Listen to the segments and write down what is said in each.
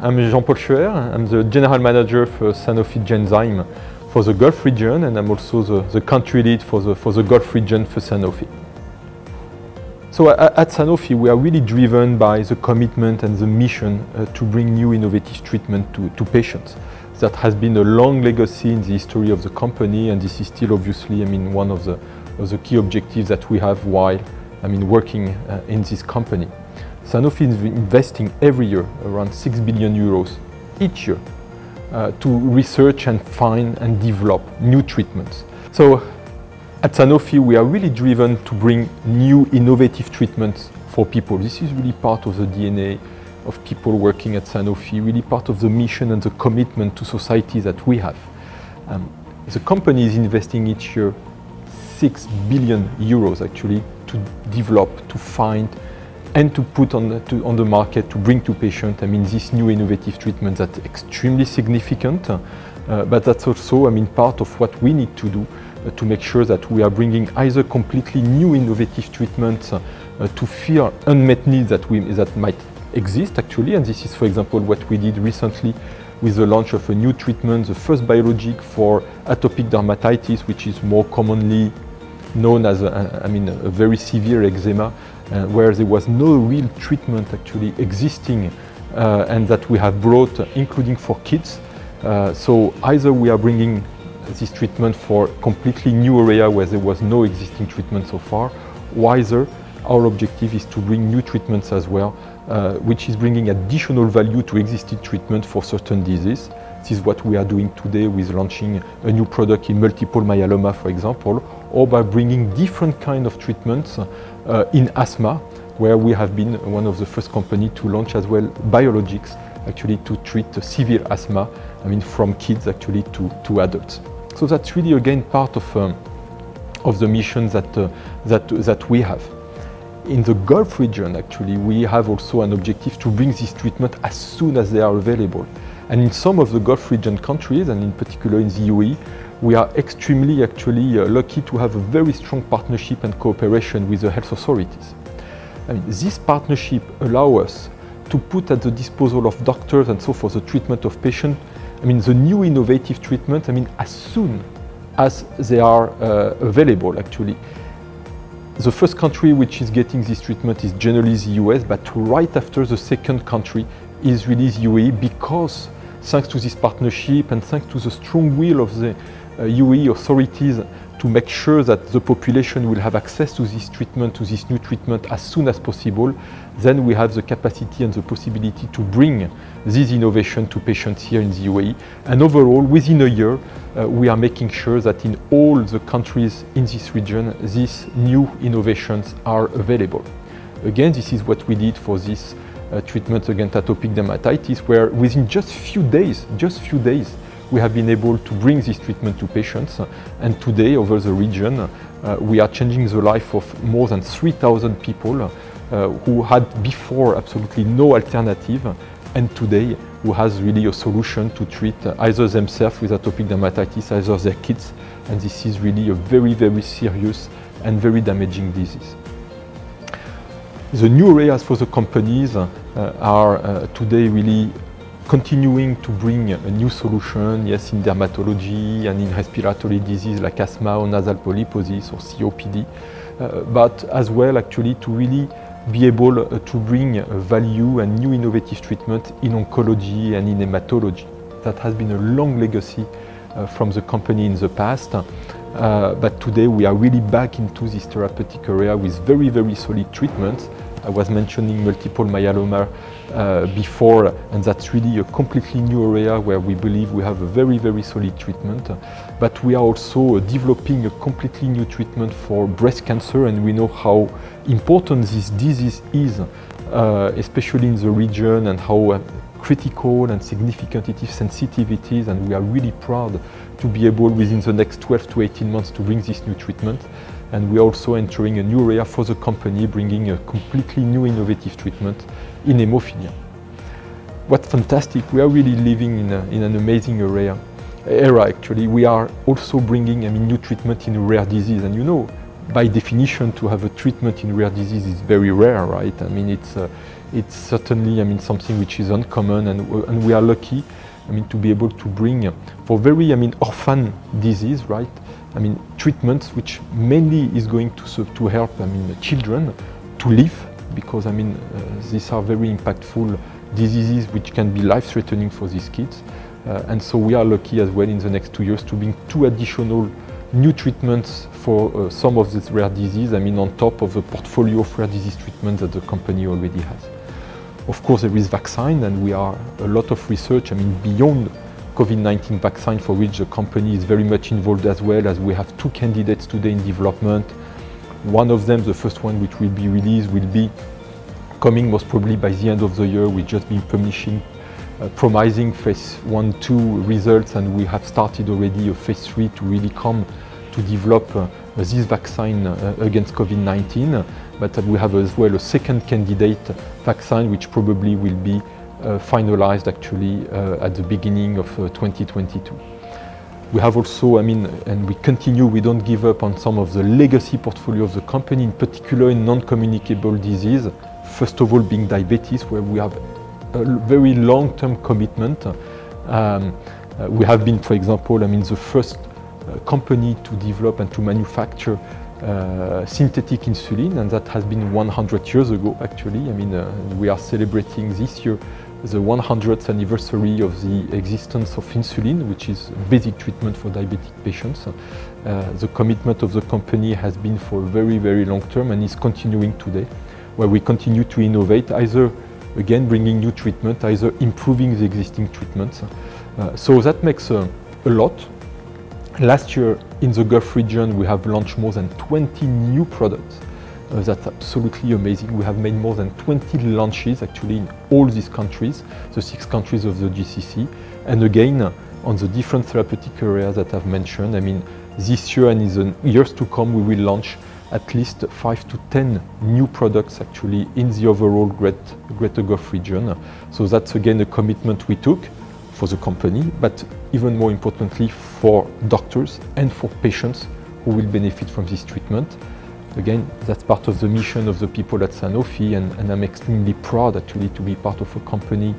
I'm Jean-Paul Schuer. I'm the General Manager for Sanofi Genzyme for the Gulf region, and I'm also the country lead for the Gulf region for Sanofi. So at Sanofi, we are really driven by the commitment and the mission to bring new innovative treatment to patients. That has been a long legacy in the history of the company, and this is still obviously, one of the key objectives that we have while, working in this company. Sanofi is investing every year around 6 billion euros each year to research and find and develop new treatments. So at Sanofi, we are really driven to bring new innovative treatments for people. This is really part of the DNA of people working at Sanofi, really part of the mission and the commitment to society that we have. The company is investing each year 6 billion euros actually to develop, to find, and to put on the market, to bring to patients, this new innovative treatment that's extremely significant, but that's also, part of what we need to do to make sure that we are bringing either completely new innovative treatments to fill unmet needs that might exist actually, and this is, for example, what we did recently with the launch of a new treatment, the first biologic for atopic dermatitis, which is more commonly known as a very severe eczema, where there was no real treatment actually existing, and that we have brought, including for kids. So either we are bringing this treatment for completely new area where there was no existing treatment so far, or either our objective is to bring new treatments as well, which is bringing additional value to existing treatment for certain diseases. This is what we are doing today with launching a new product in multiple myeloma, for example, or by bringing different kind of treatments in asthma, where we have been one of the first company to launch as well biologics actually to treat severe asthma, from kids actually to adults. So that's really again part of the mission that we have. In the Gulf region, actually, we have also an objective to bring this treatment as soon as they are available. And in some of the Gulf region countries, and in particular in the UAE, we are extremely lucky to have a very strong partnership and cooperation with the health authorities. This partnership allows us to put at the disposal of doctors and so for the treatment of patients, the new innovative treatment, as soon as they are available, actually. The first country which is getting this treatment is generally the US, but right after the second country is really the UAE, because thanks to this partnership and thanks to the strong will of the UAE authorities to make sure that the population will have access to this treatment, to this new treatment as soon as possible, then we have the capacity and the possibility to bring this innovation to patients here in the UAE. And overall, within a year, we are making sure that in all the countries in this region, these new innovations are available. Again, this is what we did for this treatment against atopic dermatitis, where within just few days, we have been able to bring this treatment to patients. And today, over the region, we are changing the life of more than 3,000 people who had before absolutely no alternative, and today who has really a solution to treat either themselves with atopic dermatitis, either their kids, and this is really a very, very serious and very damaging disease. The new areas for the companies are today really continuing to bring a new solution, yes, in dermatology and in respiratory disease like asthma or nasal polyposis or COPD, but as well actually to really be able to bring value and new innovative treatment in oncology and in hematology. That has been a long legacy from the company in the past, but today we are really back into this therapeutic area with very, very solid treatments. I was mentioning multiple myeloma before, and that's really a completely new area where we believe we have a very, very solid treatment. But we are also developing a completely new treatment for breast cancer, and we know how important this disease is, especially in the region, and how critical and significant it is, sensitivities, and we are really proud to be able within the next 12 to 18 months to bring this new treatment. And we are also entering a new area for the company, bringing a completely new innovative treatment in hemophilia. What's fantastic, we are really living in an amazing era actually. We are also bringing new treatment in rare disease, and you know, by definition, to have a treatment in rare disease is very rare, right? it's certainly, I mean, something which is uncommon, and we are lucky, I mean, to be able to bring for very, I mean, orphan disease, right? I mean, treatments which mainly is going to help, I mean, children to live, because, I mean, these are very impactful diseases which can be life-threatening for these kids. And so we are lucky as well in the next 2 years to bring 2 additional new treatments for some of these rare diseases, I mean, on top of the portfolio of rare disease treatments that the company already has. Of course, there is vaccine, and we are a lot of research, I mean, beyond COVID-19 vaccine, for which the company is very much involved as well, as we have 2 candidates today in development. One of them, the first one which will be released, will be coming most probably by the end of the year. We've just been publishing promising phase 1-2 results, and we have started already a phase 3 to really come to develop this vaccine against COVID-19. But we have as well a second candidate vaccine, which probably will be finalized actually at the beginning of 2022. We have also, I mean, and we continue, we don't give up on some of the legacy portfolio of the company, in particular in non-communicable disease. First of all, being diabetes, where we have a very long-term commitment. We have been, for example, I mean, the first company to develop and to manufacture synthetic insulin, and that has been 100 years ago, actually. I mean, we are celebrating this year the 100th anniversary of the existence of insulin, which is basic treatment for diabetic patients. The commitment of the company has been for a very, very long term, and is continuing today, where we continue to innovate, either again bringing new treatment, either improving the existing treatments. So that makes a lot. Last year in the Gulf region, we have launched more than 20 new products. That's absolutely amazing. We have made more than 20 launches actually in all these countries, the 6 countries of the GCC. And again, on the different therapeutic areas that I've mentioned, I mean, this year and in the years to come, we will launch at least 5 to 10 new products actually in the overall Greater Gulf region. So that's again a commitment we took for the company, but even more importantly for doctors and for patients who will benefit from this treatment. Again, that's part of the mission of the people at Sanofi, and I'm extremely proud actually to be part of a company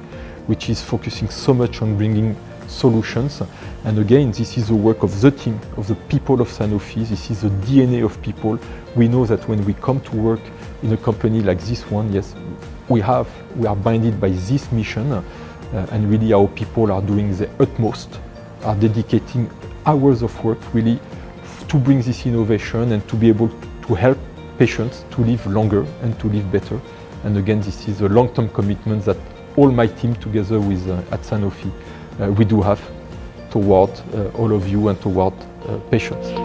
which is focusing so much on bringing solutions. And again, this is the work of the team, of the people of Sanofi. This is the DNA of people. We know that when we come to work in a company like this one, yes, we are binded by this mission, and really our people are doing their utmost, are dedicating hours of work really to bring this innovation and to be able to help patients to live longer and to live better. And again, this is a long-term commitment that all my team together with at Sanofi we do have toward all of you and toward patients.